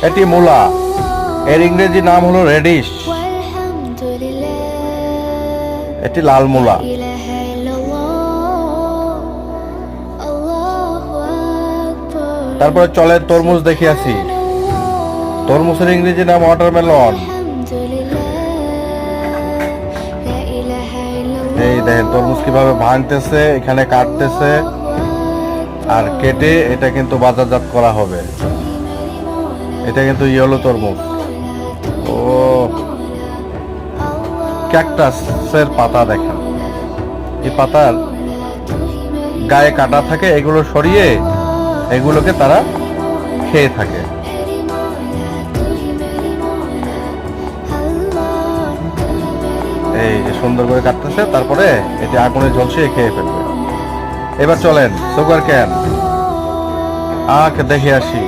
এটি মূলা, এর ইংরেজি নাম হলো রেডিশ। এটি লাল মূলা। তারপরে চলে তরমুজ দেখিয়াছি। তরমুজের ইংরেজি নাম ওয়াটারমেলন। এই দেখেন তরমুজ কিভাবে ভাঙতেছে, এখানে কাটতেছে, আর কেটে এটা কিন্তু বাজারজাত করা হবে। এটা কিন্তু ইয়েলো তরমুজ। ও ক্যাকটাসের পাতা দেখেন, এই পাতার গায়ে কাটা থাকে, এগুলো সরিয়ে এগুলোকে তারা খেয়ে থাকে। এই যে সুন্দর করে কাটতেছে, তারপরে এটি আগুনে ঝলসিয়ে খেয়ে ফেলবে। এবার চলেন সুগার ক্যান, দেখে আসি।